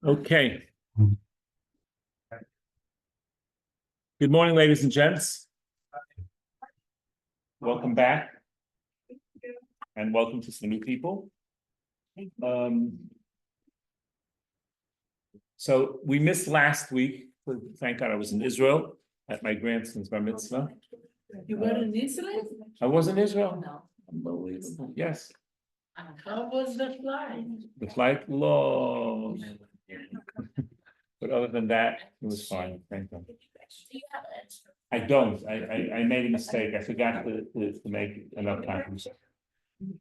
Okay. Good morning, ladies and gents. Welcome back. And welcome to some new people. So we missed last week. Thank God I was in Israel at my grandson's bar mitzvah. You were in Israel? I was in Israel. No. Unbelievable. Yes. How was the flight? The flight long. But other than that, it was fine. Thank you. I don't. I made a mistake. I forgot to make enough copies.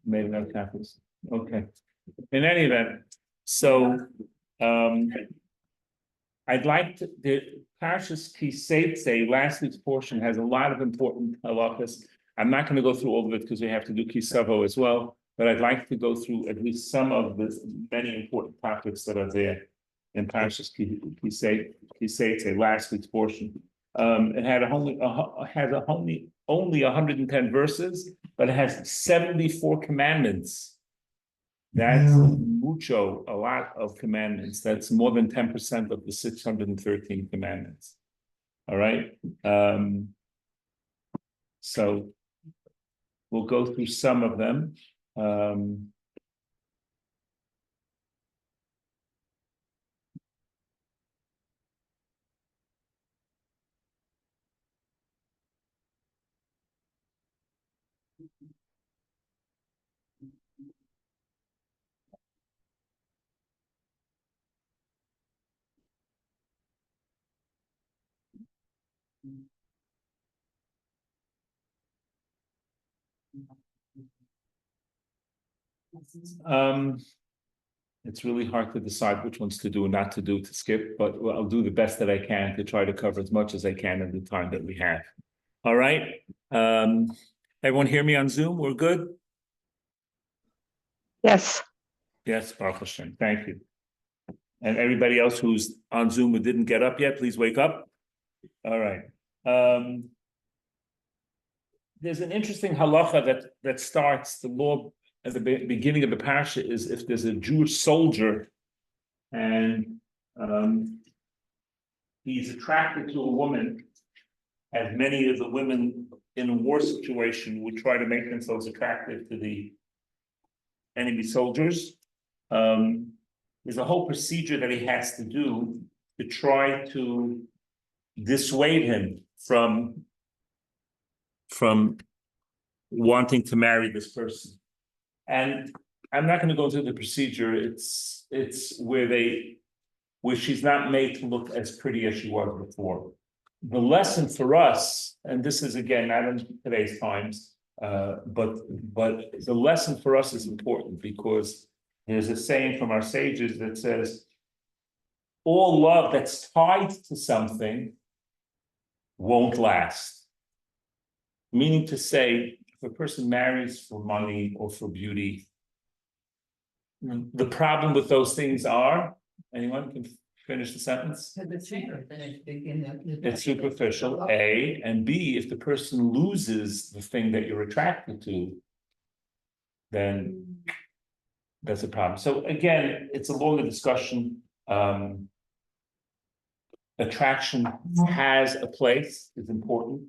Made enough copies. Okay. In any event, so I'd like to the Parshas Ki last week's portion has a lot of important halachas. I'm not going to go through all of it because we have to do Savo as well, but I'd like to go through at least some of the many important topics that are there in Parshas Ki last week's portion. It had only 110 verses, but it has 74 commandments. That's a lot of commandments. That's more than 10% of the 613 commandments. All right. So we'll go through some of them. It's really hard to decide which ones to do and not to do to skip, but I'll do the best that I can to try to cover as much as I can in the time that we have. All right. Everyone hear me on Zoom? We're good? Yes. Yes, Baruch Hashem. Thank you. And everybody else who's on Zoom who didn't get up yet, please wake up. All right. There's an interesting halacha that starts the law at the beginning of the parsha is if there's a Jewish soldier and he's attracted to a woman, as many of the women in a war situation would try to make themselves attractive to the enemy soldiers. There's a whole procedure that he has to do to try to dissuade him from wanting to marry this person. And I'm not going to go through the procedure. It's where she's not made to look as pretty as she was before. The lesson for us, and this is again not in today's times, but the lesson for us is important because there's a saying from our sages that says, all love that's tied to something won't last. Meaning to say, if a person marries for money or for beauty, the problem with those things are, anyone can finish the sentence? It's superficial, A, and B, if the person loses the thing that you're attracted to, then that's a problem. So again, it's a longer discussion. Attraction has a place, it's important.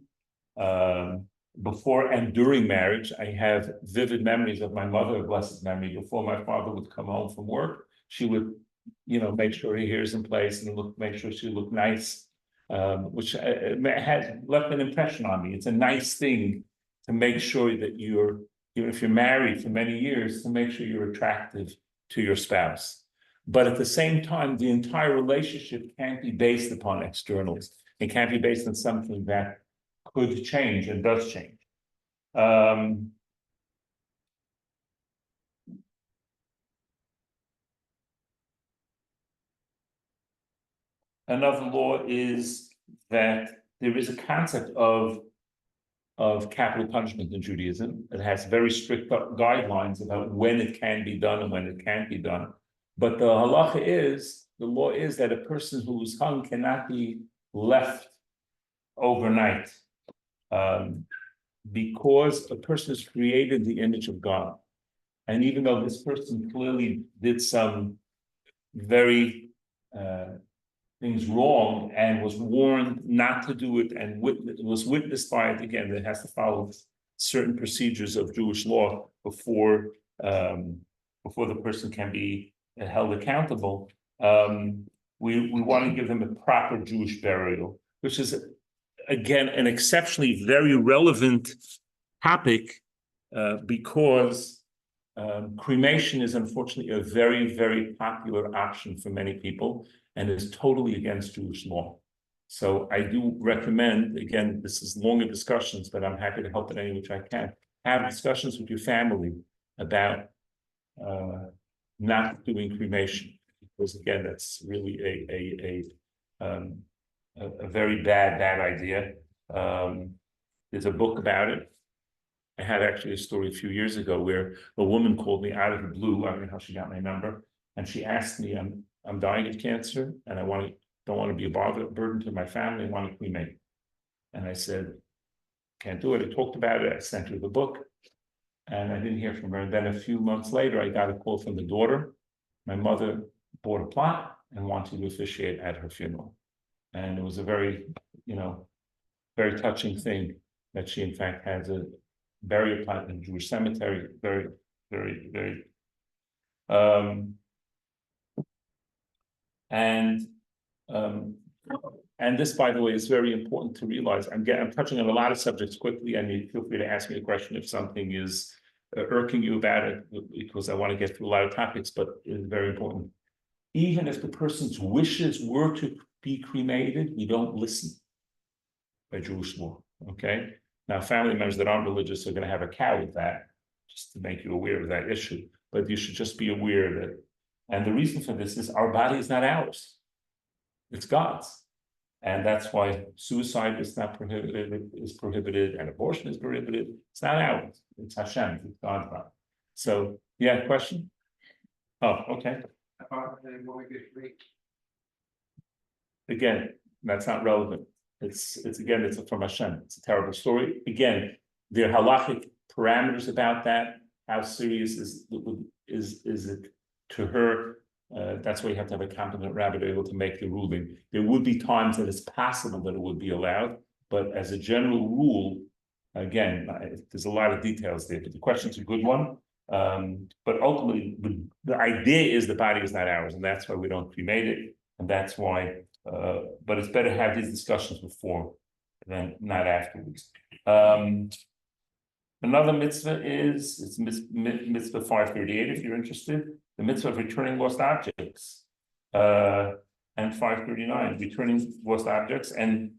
Before and during marriage, I have vivid memories of my mother, blessed memory. Before my father would come home from work, she would, make sure he hears in place and make sure she looked nice, which had left an impression on me. It's a nice thing to make sure that even if you're married for many years, to make sure you're attractive to your spouse. But at the same time, the entire relationship can't be based upon externals. It can't be based on something that could change and does change. Another law is that there is a concept of capital punishment in Judaism. It has very strict guidelines about when it can be done and when it can't be done. But the halacha is, the law is that a person who is hung cannot be left overnight. Because a person is created in the image of God. And even though this person clearly did some very things wrong and was warned not to do it and was witnessed by it, again, it has to follow certain procedures of Jewish law before the person can be held accountable. We want to give them a proper Jewish burial, which is, again, an exceptionally very relevant topic because cremation is unfortunately a very, very popular option for many people and is totally against Jewish law. So I do recommend, again, this is longer discussions, but I'm happy to help in any which I can. Have discussions with your family about not doing cremation, because again, that's really a very bad idea. There's a book about it. I had actually a story a few years ago where a woman called me out of the blue. I don't know how she got my number, and she asked me, "I'm dying of cancer, and don't want to be a burden to my family. I want to cremate." And I said, "Can't do it." I talked about it. I sent her the book, and I didn't hear from her. And then a few months later, I got a call from the daughter. My mother bought a plot and wanted to officiate at her funeral, and it was a very, very touching thing that she, in fact, has a burial plot in a Jewish cemetery. Very, very, very. And this, by the way, is very important to realize. I'm touching on a lot of subjects quickly, and you feel free to ask me a question if something is irking you about it, because I want to get through a lot of topics, but it's very important. Even if the person's wishes were to be cremated, we don't listen by Jewish law, okay? Now, family members that aren't religious are going to have a cow with that, just to make you aware of that issue. But you should just be aware that, and the reason for this is our body is not ours. It's God's. And that's why suicide is prohibited, and abortion is prohibited. It's not ours. It's Hashem's. It's God's body. So, yeah, question? Oh, okay. Again, that's not relevant. It's from Hashem. It's a terrible story. Again, there are halachic parameters about that. How serious is it to her? That's why you have to have a competent rabbi to be able to make the ruling. There would be times that it's possible that it would be allowed, but as a general rule, again, there's a lot of details there, but the question's a good one. But ultimately, the idea is the body is not ours, and that's why we don't cremate it, and that's why. But it's better to have these discussions before than not afterwards. Another mitzvah it's mitzvah 538, if you're interested, the mitzvah of returning lost objects. And 539, returning lost objects, and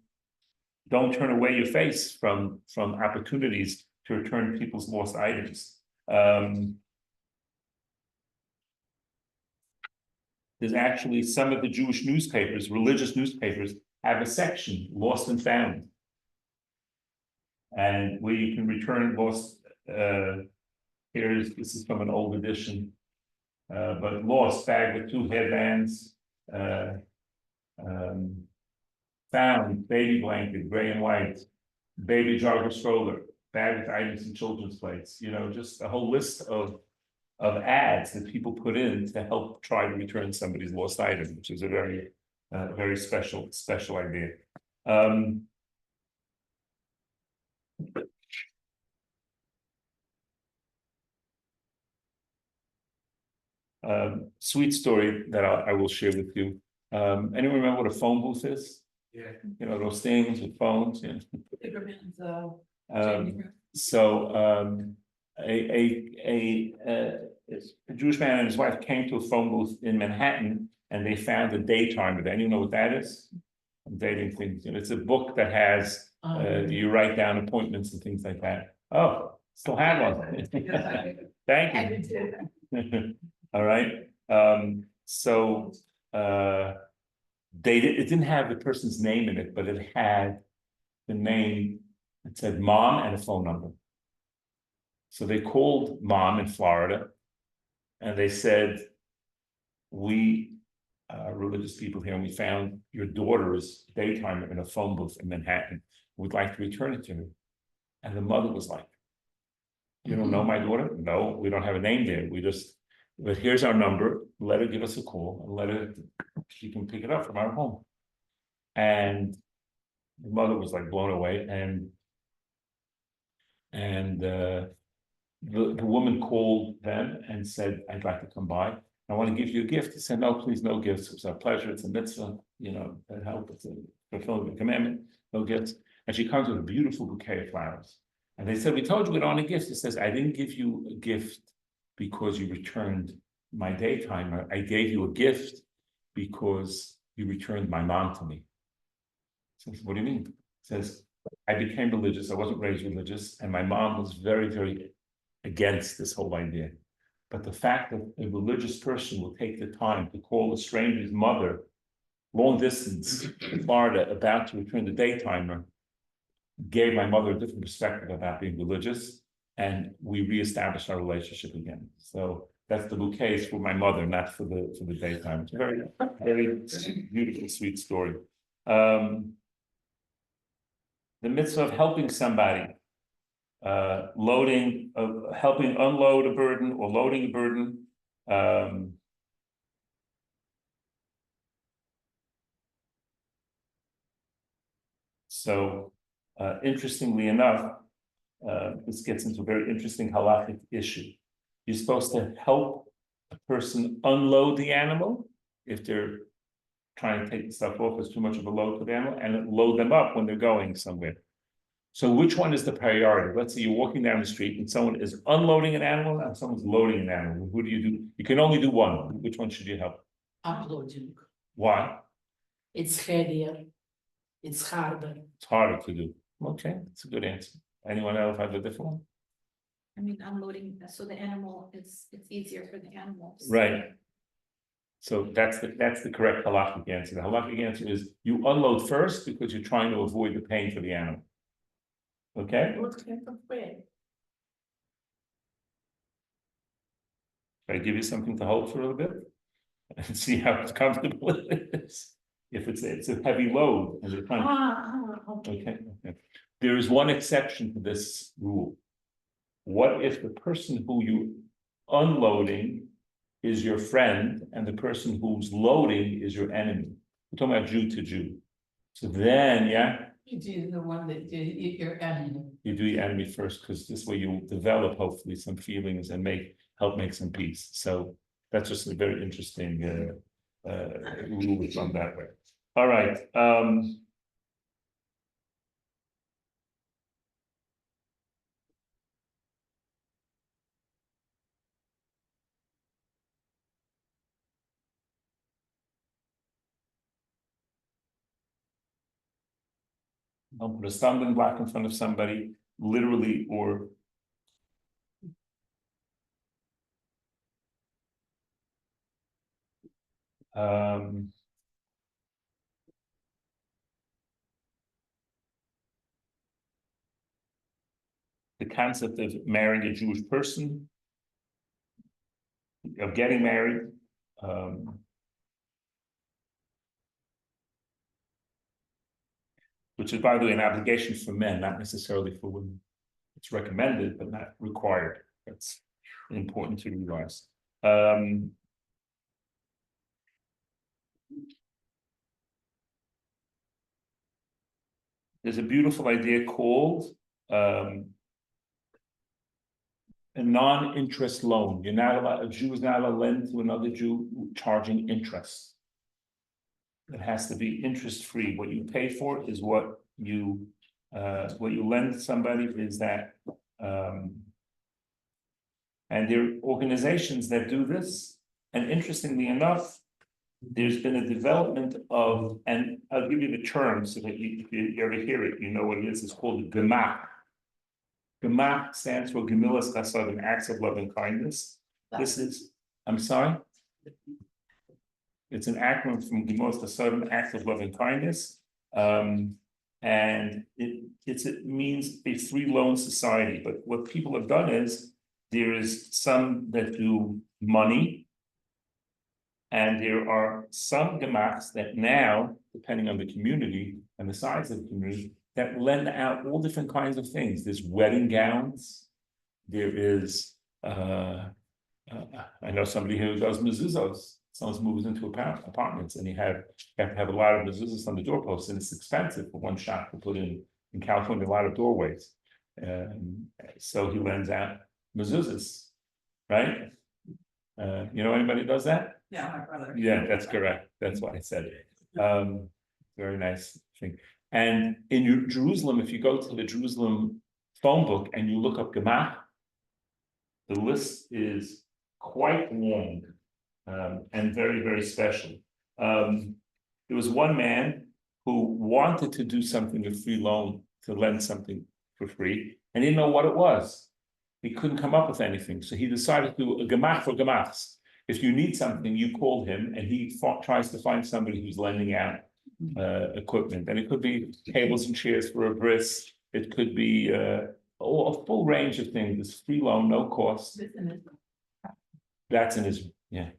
don't turn away your face from opportunities to return people's lost items. There's actually some of the Jewish newspapers, religious newspapers, have a section, lost and found. And where you can return lost, this is from an old edition, but lost, bag with 2 headbands, found, baby blanket, gray and white, baby jogger stroller, bag with items and children's plates, just a whole list of ads that people put in to help try to return somebody's lost item, which is a very, very special idea. Sweet story that I will share with you. Anyone remember what a phone booth is? Yeah. Those things with phones. Yeah. A Jewish man and his wife came to a phone booth in Manhattan, and they found a daytime event. You know what that is? Dating things. It's a book that has you write down appointments and things like that. Oh, still have one. Thank you. All right. It didn't have the person's name in it, but it had the name. It said mom and a phone number. So they called mom in Florida, and they said, "We are religious people here, and we found your daughter's daytime in a phone booth in Manhattan. We'd like to return it to her." And the mother was like, "You don't know my daughter?" "No, we don't have a name there. but here's our number, let her give us a call, and she can pick it up from our home. And the mother was like blown away, and the woman called them and said, I'd like to come by. I want to give you a gift. He said, no, please, no gifts. It's our pleasure. It's a mitzvah, that help. It's a fulfilling the commandment, no gifts. And she comes with a beautiful bouquet of flowers. And they said, we told you we don't want a gift. He says, I didn't give you a gift because you returned my daytimer. I gave you a gift because you returned my mom to me. He says, what do you mean? He says, I became religious. I wasn't raised religious. And my mom was very, very against this whole idea. But the fact that a religious person will take the time to call a stranger's mother, long distance in Florida, about to return the daytimer, gave my mother a different perspective about being religious, and we reestablished our relationship again. So that's the bouquets for my mother, not for the daytime. It's a very, very beautiful, sweet story. The mitzvah of helping somebody, helping unload a burden or loading a burden. Interestingly enough, this gets into a very interesting halachic issue. You're supposed to help a person unload the animal if they're trying to take the stuff off, it's too much of a load for the animal, and load them up when they're going somewhere. So which one is the priority? Let's say you're walking down the street and someone is unloading an animal and someone's loading an animal. Who do you do? You can only do one. Which one should you help? Uploading. Why? It's heavier. It's harder. It's harder to do. Okay, that's a good answer. Anyone else have a different one? I mean, unloading, so the animal, it's easier for the animals. Right. So that's the correct halakhic answer. The halakhic answer is you unload first because you're trying to avoid the pain for the animal. Okay? What kind of way? Should I give you something to hold for a little bit and see how comfortable it is? If it's a heavy load and you're trying. Okay. Okay. There is one exception to this rule. What if the person who you unloading is your friend and the person who's loading is your enemy? We're talking about Jew to Jew. So then, yeah. You do the one that you your enemy. You do your enemy first, because this way you develop hopefully some feelings and help make some peace. So that's just a very interesting rule from that way. All right. Don't put a stumbling block in front of somebody, literally, or the concept of marrying a Jewish person, of getting married, which is, by the way, an obligation for men, not necessarily for women. It's recommended, but not required. That's important to realize. There's a beautiful idea called a non-interest loan. You're not allowed, a Jew is not allowed to lend to another Jew charging interest. It has to be interest-free. What you pay for is what you lend somebody is that, and there are organizations that do this. And interestingly enough, there's been a development of, and I'll give you the term so that if you ever hear it, you know what it is. It's called Gemach. Gemach stands for Gemilas Chesed, acts of love and kindness. This is, I'm sorry? It's an acronym from Gemilas Chesed, acts of love and kindness. And it means a free loan society. But what people have done is there is some that do money, and there are some gemachs that now, depending on the community and the size of the community, that lend out all different kinds of things. There's wedding gowns, there is I know somebody who does mezuzahs. Someone's moves into apartments, and you have to have a lot of mezuzahs on the doorposts, and it's expensive for one shop to put in California, a lot of doorways. So he lends out mezuzahs, right? You know anybody who does that? Yeah, my brother. Yeah, that's correct. That's why I said it. Very nice thing. And in Jerusalem, if you go to the Jerusalem phone book and you look up Gemach, the list is quite long, and very, very special. There was one man who wanted to do something with free loan, to lend something for free, and he didn't know what it was. He couldn't come up with anything, so he decided to do a Gemach for Gemachs. If you need something, you call him, and he tries to find somebody who's lending out equipment, and it could be tables and chairs for a bris. It could be a full range of things. It's free loan, no cost. That's in Israel, yeah.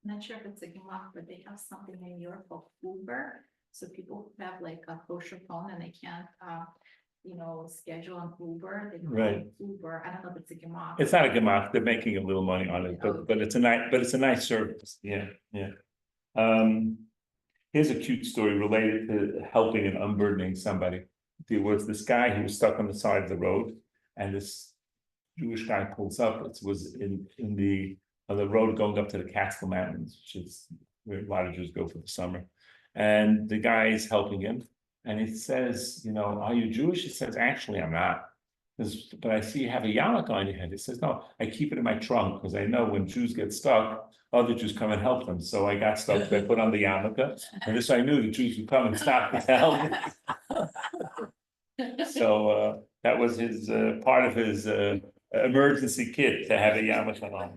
Not sure if it's a Gemach, but they have something in Europe called Uber. So people who have like a kosher phone and they can't, schedule an Uber. They call Right. it Uber. I don't know if it's a Gemach. It's not a Gemach, they're making a little money on it, but it's a nice service, yeah. Here's a cute story related to helping and unburdening somebody. There was this guy who was stuck on the side of the road, and this Jewish guy pulls up. It was on the road going up to the Catskill Mountains, which is where a lot of Jews go for the summer. And the guy is helping him, and he says, are you Jewish? He says, actually, I'm not. But I see you have a yarmulke on your head. He says, no, I keep it in my trunk because I know when Jews get stuck, other Jews come and help them. So I got stuck, so I put on the yarmulke, and this I knew the Jews would come and stop me to help me. So that was his part of his emergency kit, to have a yarmulke on.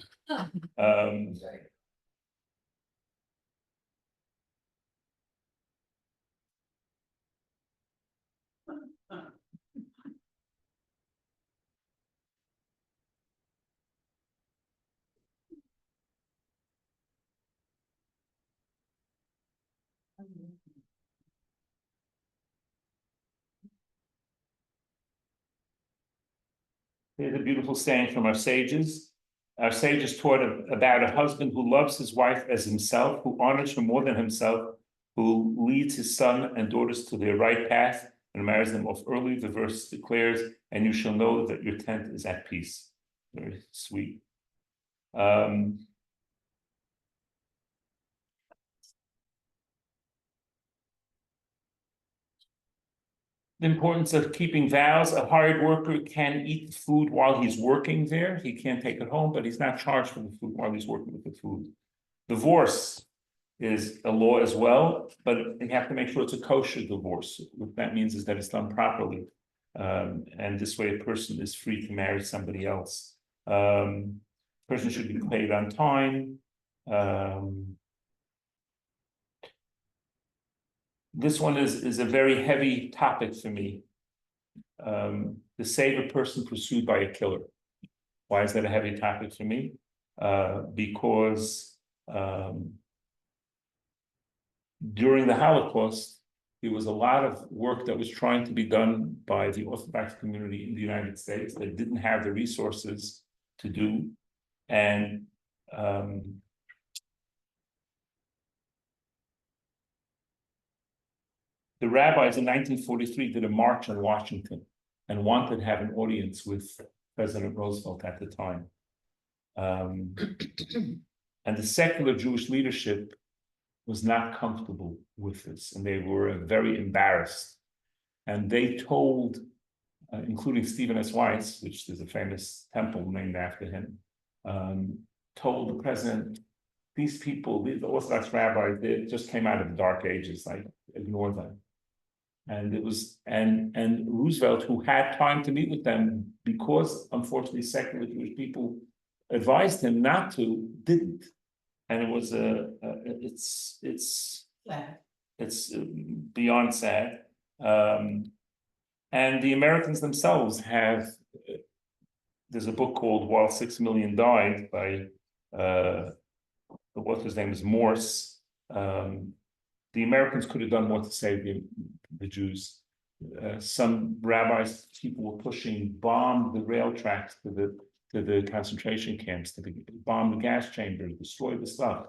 Here's a beautiful saying from our sages. Our sages taught about a husband who loves his wife as himself, who honors her more than himself, who leads his son and daughters to their right path and marries them off early. The verse declares, and you shall know that your tent is at peace. Very sweet. The importance of keeping vows. A hired worker can eat the food while he's working there. He can't take it home, but he's not charged for the food while he's working with the food. Divorce is a law as well, but you have to make sure it's a kosher divorce. What that means is that it's done properly. And this way a person is free to marry somebody else. Person should be paid on time. This one is a very heavy topic for me. To save a person pursued by a killer. Why is that a heavy topic for me? Because during the Holocaust, there was a lot of work that was trying to be done by the Orthodox community in the United States that didn't have the resources to do. And the rabbis in 1943 did a march in Washington and wanted to have an audience with President Roosevelt at the time. And the secular Jewish leadership was not comfortable with this, and they were very embarrassed. And they told, including Stephen S. Weiss, which is a famous temple named after him, told the president, these people, the Orthodox rabbis, they just came out of the Dark Ages, like, ignore them. And it was, and Roosevelt, who had time to meet with them, because unfortunately secular Jewish people advised him not to, didn't. And it was it's beyond sad. And the Americans themselves have, there's a book called While 6 Million Died by the author's name is Morse. the Americans could have done more to save the Jews. Some rabbis, people were pushing, bomb the rail tracks to the concentration camps, bomb the gas chambers, destroy the stuff.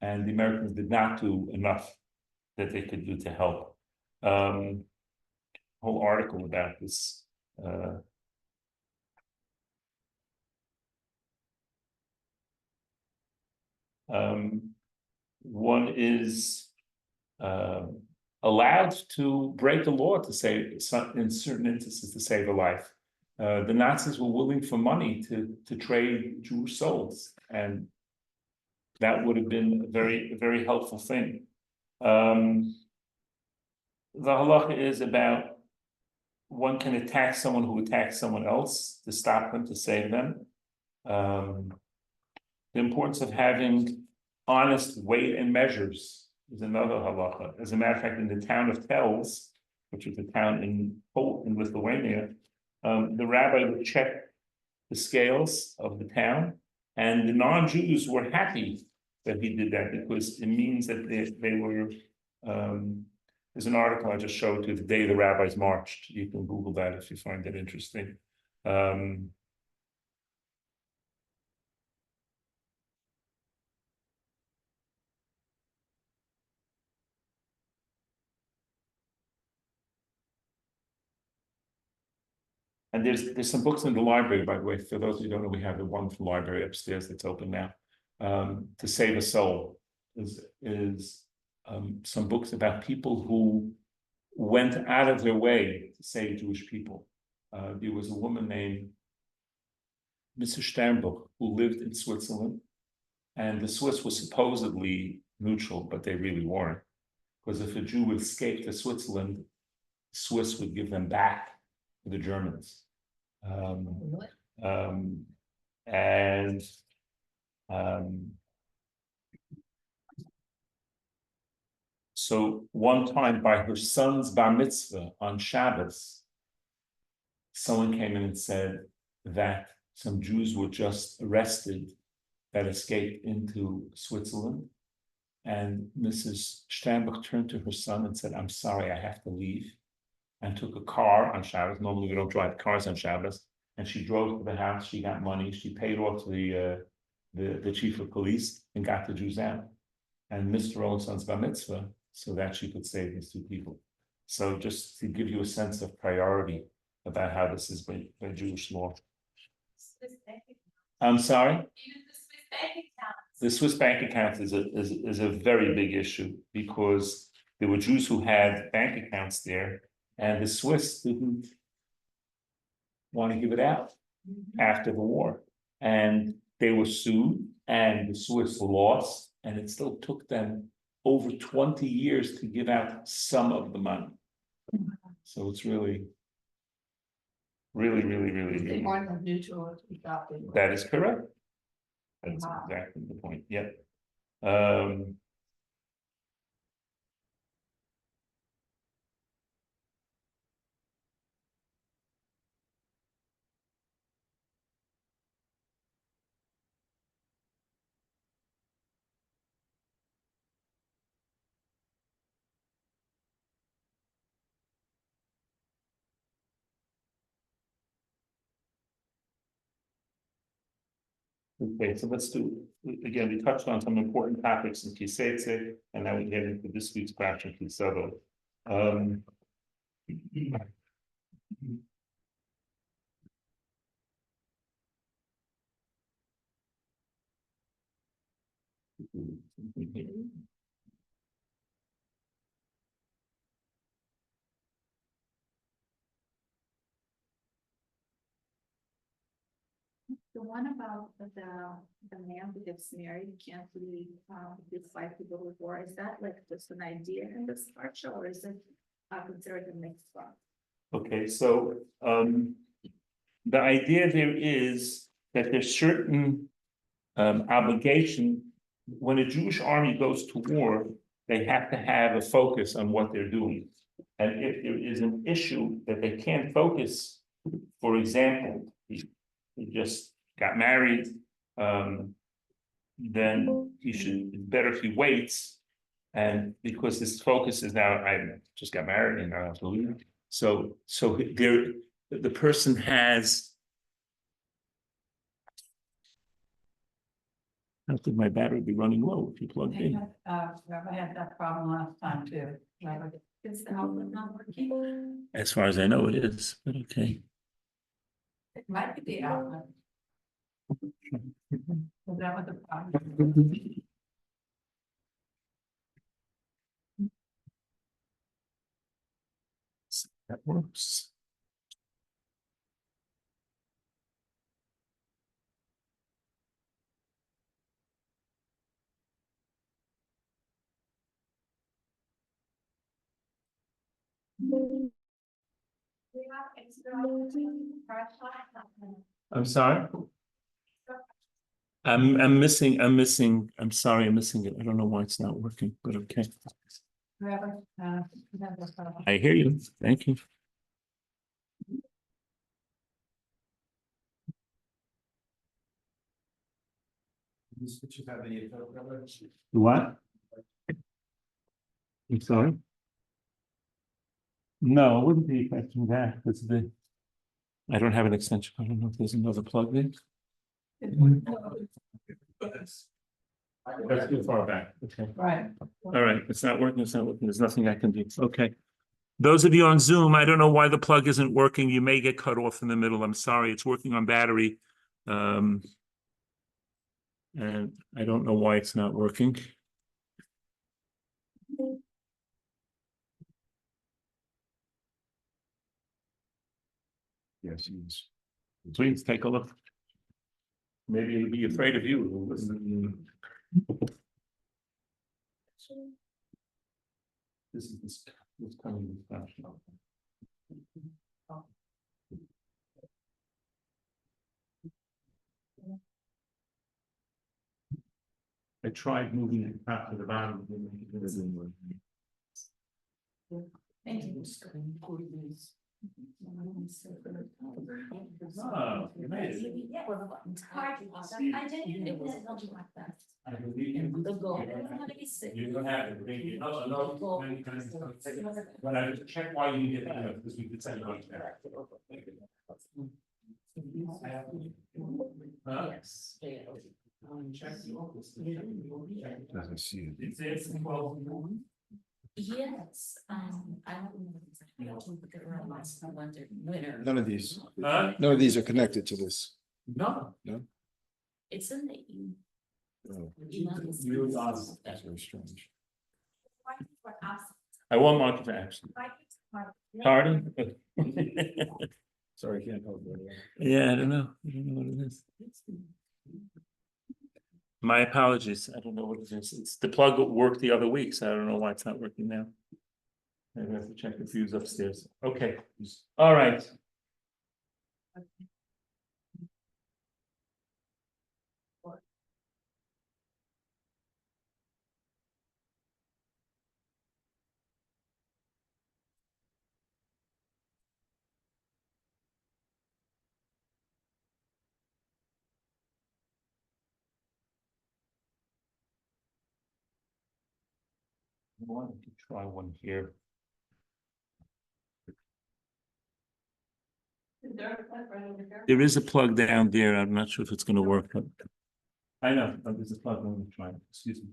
And the Americans did not do enough that they could do to help. Whole article about this. One is allowed to break the law to save, in certain instances, to save a life. The Nazis were willing for money to trade Jewish souls, and that would have been a very helpful thing. The halacha is about one can attack someone who attacks someone else to stop them, to save them. The importance of having honest weight and measures is another halacha. As a matter of fact, in the town of Tels, which is a town in Lithuania, the rabbi would check the scales of the town, and the non-Jews were happy that he did that, because it means that they were. There's an article I just showed you, the day the rabbis marched. You can Google that if you find it interesting. And there's some books in the library, by the way. For those who don't know, we have a wonderful library upstairs that's open now. To Save a Soul is some books about people who went out of their way to save Jewish people. There was a woman named Mrs. Sternbuch who lived in Switzerland, and the Swiss were supposedly neutral, but they really weren't. Because if a Jew would escape to Switzerland, Swiss would give them back to the Germans. So one time, by her son's bar mitzvah on Shabbos, someone came in and said that some Jews were just arrested that escaped into Switzerland. And Mrs. Sternbuch turned to her son and said, "I'm sorry, I have to leave," and took a car on Shabbos. Normally we don't drive cars on Shabbos. And she drove to the house, she got money, she paid off the chief of police and got the Jews out. And missed her own son's bar mitzvah so that she could save these two people. So just to give you a sense of priority about how this is by Jewish law. I'm sorry? The Swiss bank account is a very big issue, because there were Jews who had bank accounts there, and the Swiss didn't want to give it out after the war. And they were sued, and the Swiss lost, and it still took them over 20 years to give out some of the money. So it's really. They weren't neutral to adopt it. That is correct. That's exactly the point. Yep. Okay, so let's do, again, we touched on some important topics in Kiseitse, and now we get into this week's Parsha Savo. The one about the man who gets married can't leave his wife to go to war, is that like just an idea in this Parsha, or is it considered a mixed one? Okay, so the idea there is that there's certain obligation. When a Jewish army goes to war, they have to have a focus on what they're doing. And if there is an issue that they can't focus, for example, he just got married, then it's better if he waits And because his focus is now, I just got married and I have to leave. So there, the person has. How could my battery be running low if you plugged in? I had that problem last time too. Is the outlet not working? As far as I know, it is, but okay. It might be the outlet. Is that what the problem? That works. I'm sorry? I'm missing, I'm sorry, I'm missing it. I don't know why it's not working, but okay. I hear you. Thank you. What? I'm sorry? No, it wouldn't be affecting that. That's the. I don't have an extension. I don't know if there's another plug in. That's too far back. Okay. Right. All right. It's not working. It's not working. There's nothing I can do. Okay. Those of you on Zoom, I don't know why the plug isn't working. You may get cut off in the middle. I'm sorry. It's working on battery. And I don't know why it's not working. Yes, yes. Please take a look. Maybe he'll be afraid of you. This is this coming with Parsha. I tried moving it back to the bottom. Thank you. Oh, you made it. I didn't, it wasn't like that. I believe you. The goal. I don't know how to be sick. You don't have it. Thank you. No. But I just checked why you didn't get it, because we could send it on there. Yes. Doesn't see it. It's 12. Yes, I don't know exactly how to look at it, I wondered winner. None of these, Huh? none of these are connected to this. No. It's in the. Oh, That's very strange. I want market for action. Pardon? Sorry, I can't help it. Yeah, I don't know. I don't know what it is. My apologies. I don't know what it is. It's the plug worked the other week, so I don't know why it's not working now. I have to check the fuse upstairs. Okay. All right. I wanted to try one here. There is a plug down there. I'm not sure if it's going to work. But I know, but there's a plug. I'm going to try it. Excuse me.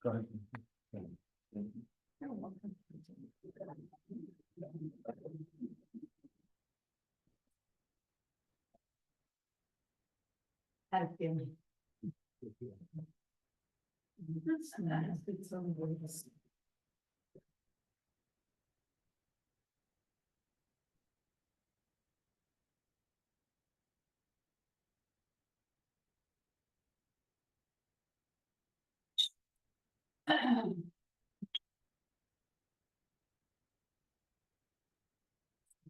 Go ahead. Had a feeling.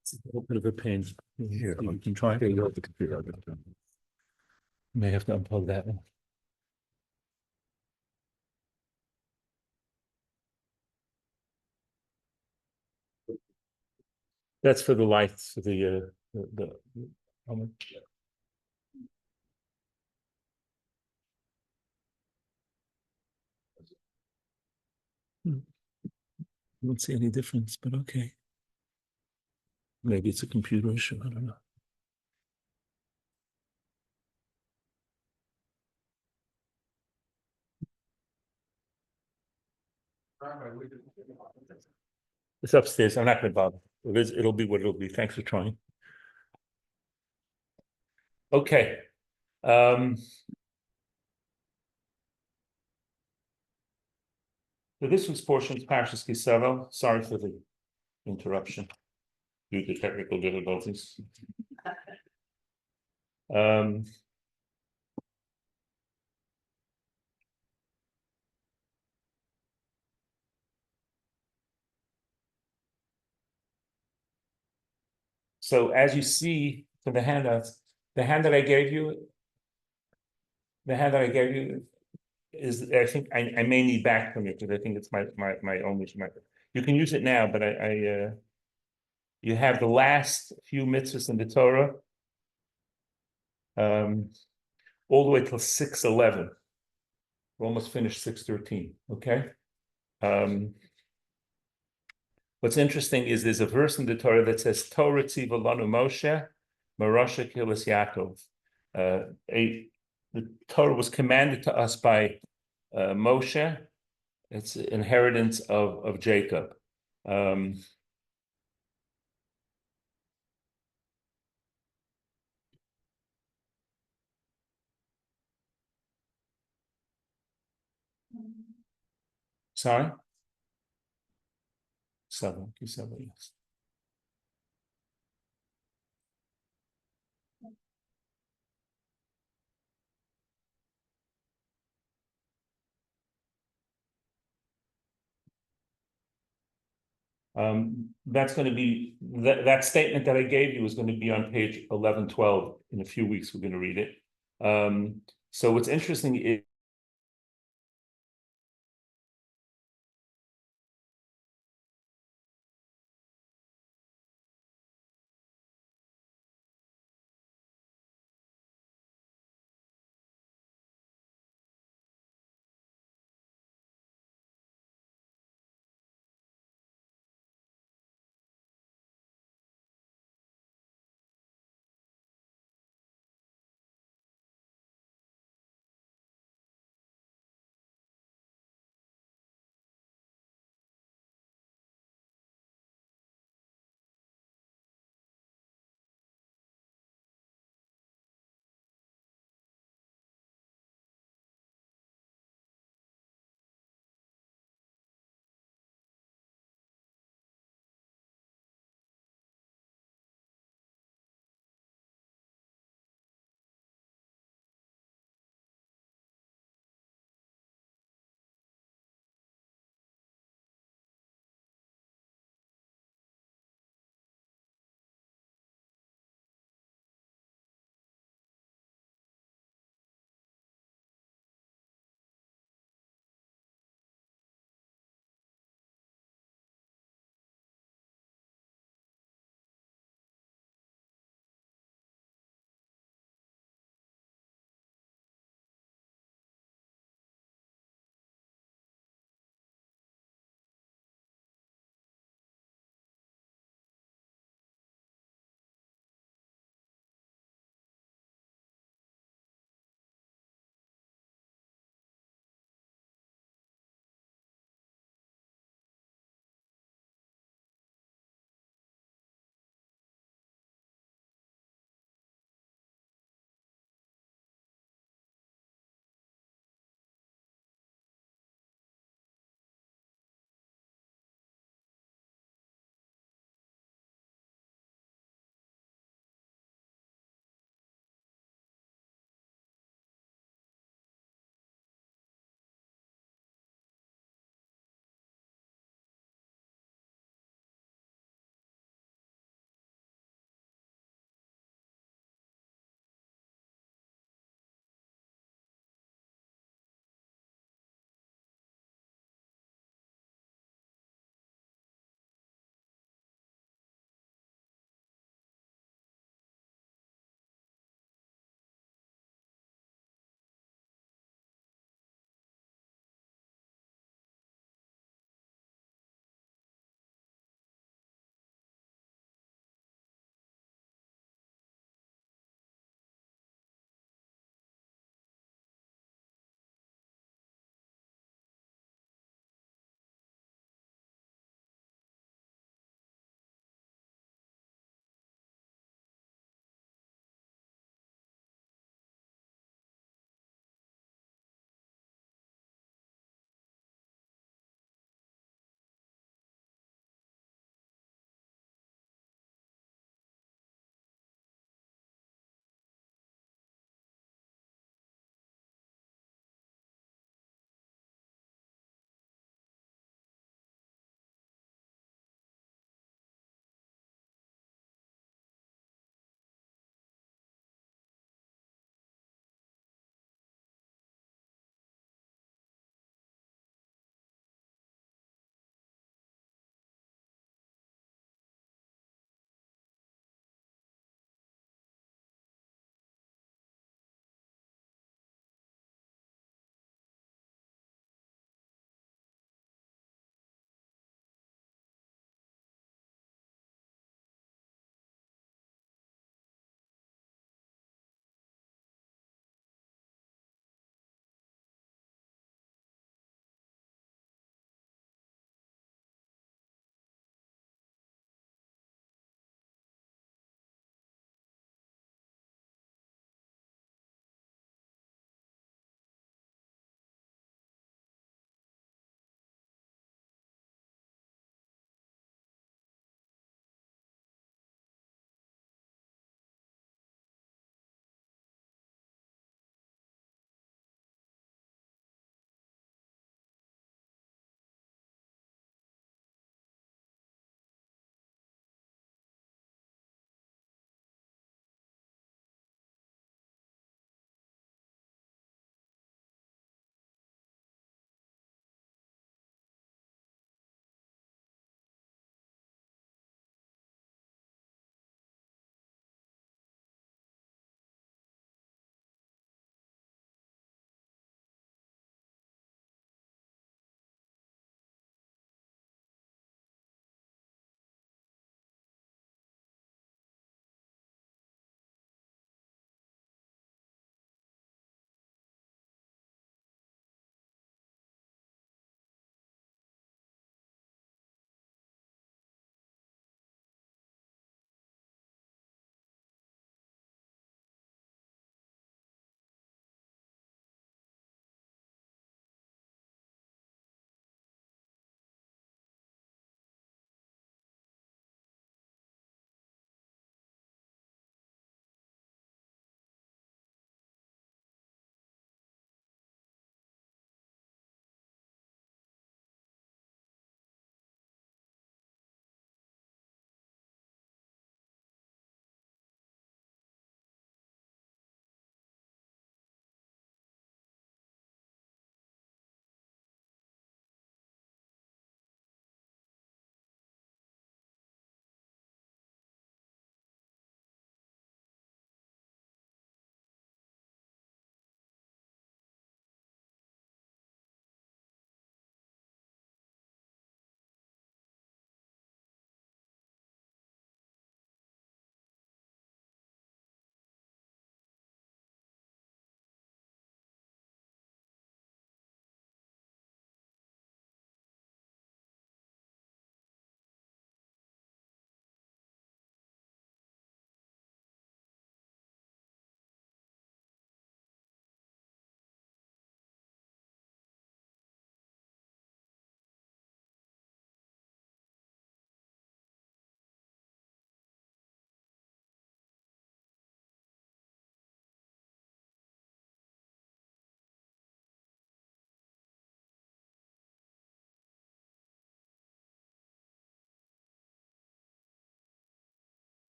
It's a little bit of a pain. Here, You can try. Here, you have the computer. May have to unplug that one. That's for the lights, for the how much? I don't see any difference, but okay. Maybe it's a computer issue, I don't know. It's upstairs, I'm not gonna bother. It'll be what it'll be. Thanks for trying. Okay. So this week's portion is Parsha Savo. Sorry for the interruption due to technical difficulties. Um, so as you see from the handouts, the hand that I gave you, is, I think I may need back from you because I think it's my only. You can use it now, but you have the last few mitzvahs in the Torah, all the way till 6:11. We're almost finished 6:13. Okay. What's interesting is there's a verse in the Torah that says Torah tziva lanu Moshe marasha kilas Yaakov. The Torah was commanded to us by Moshe. It's inheritance of Jacob. Sorry? Savo, yes. That's going to be that statement that I gave you is going to be on page 1112. In a few weeks, we're going to read it. So what's interesting is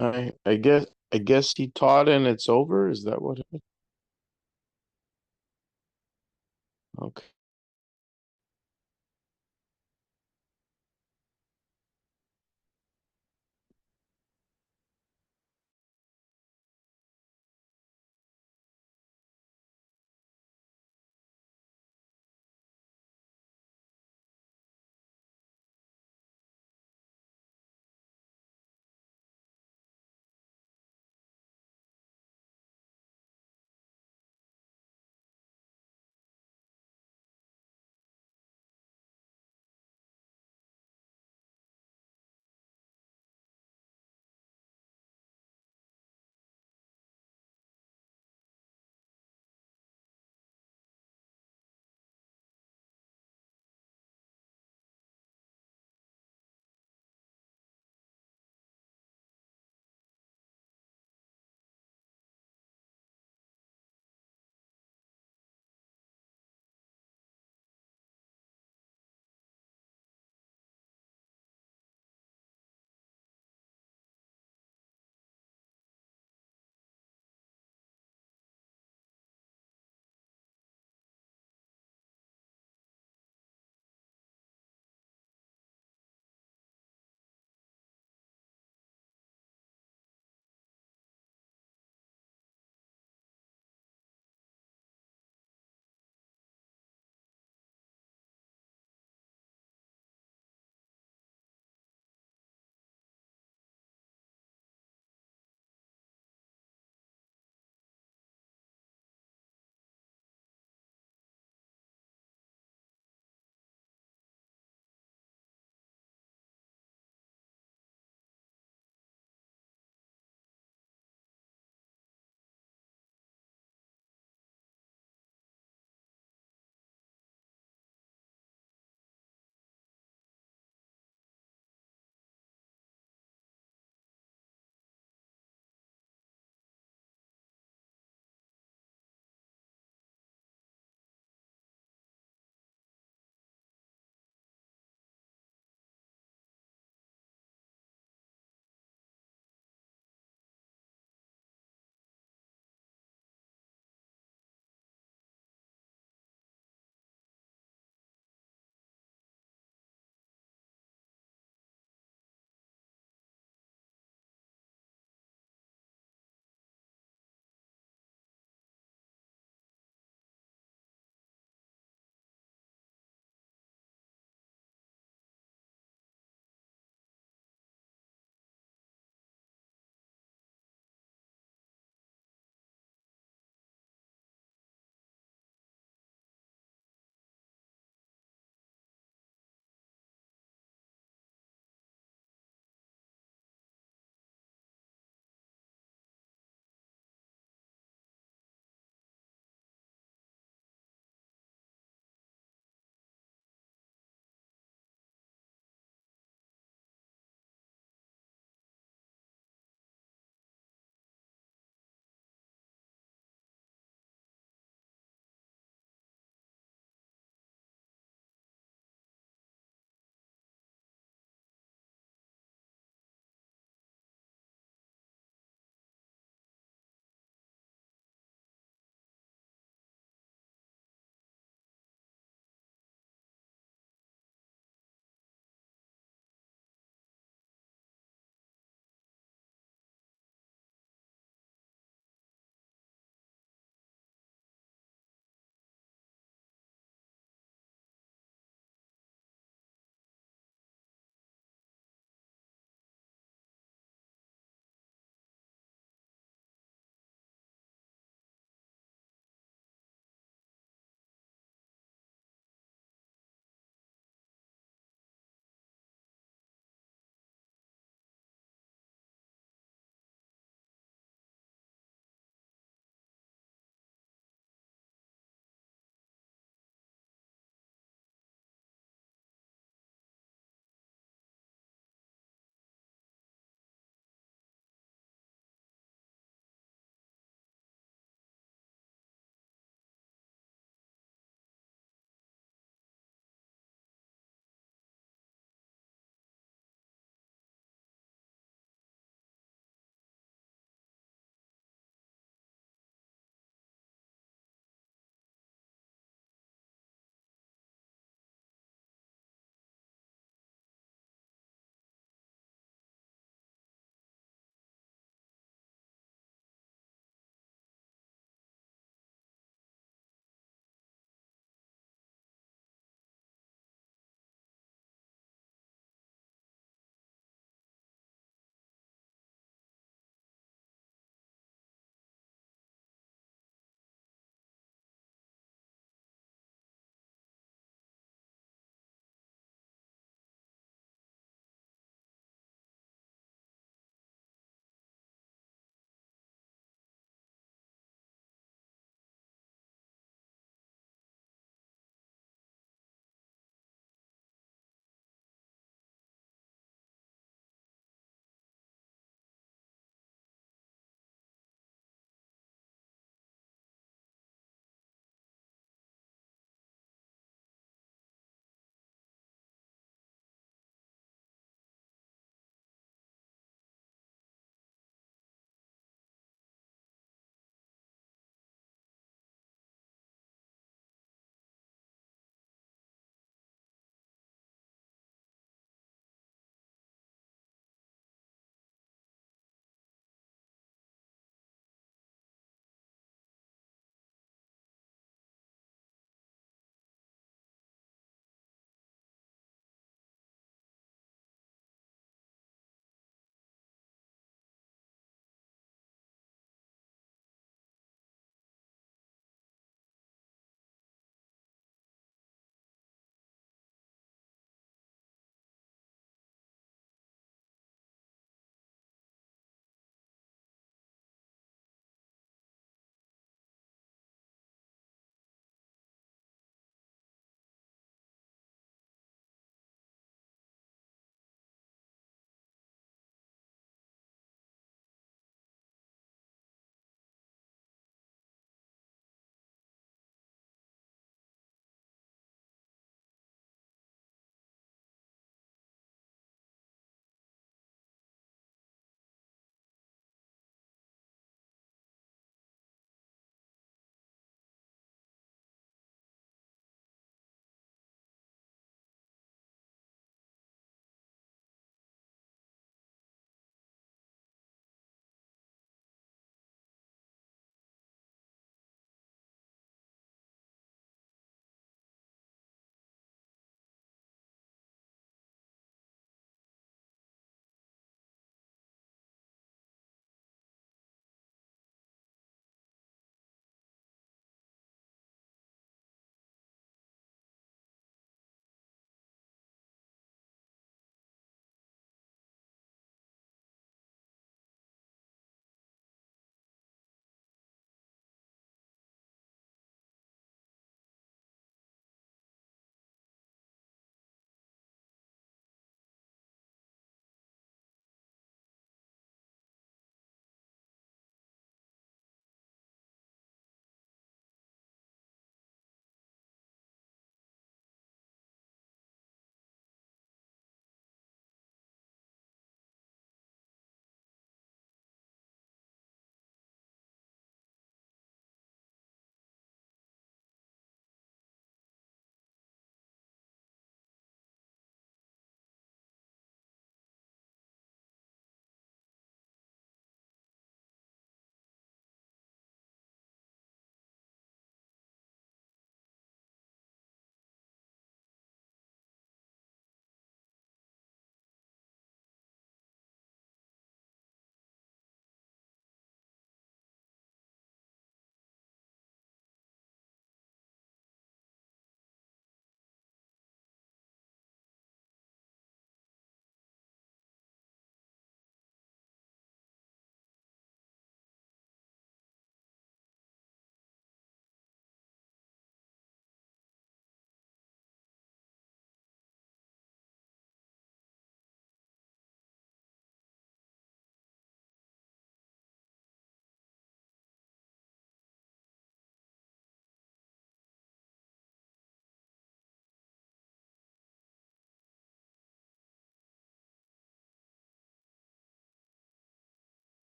I guess he taught and it's over. Is that what? Okay.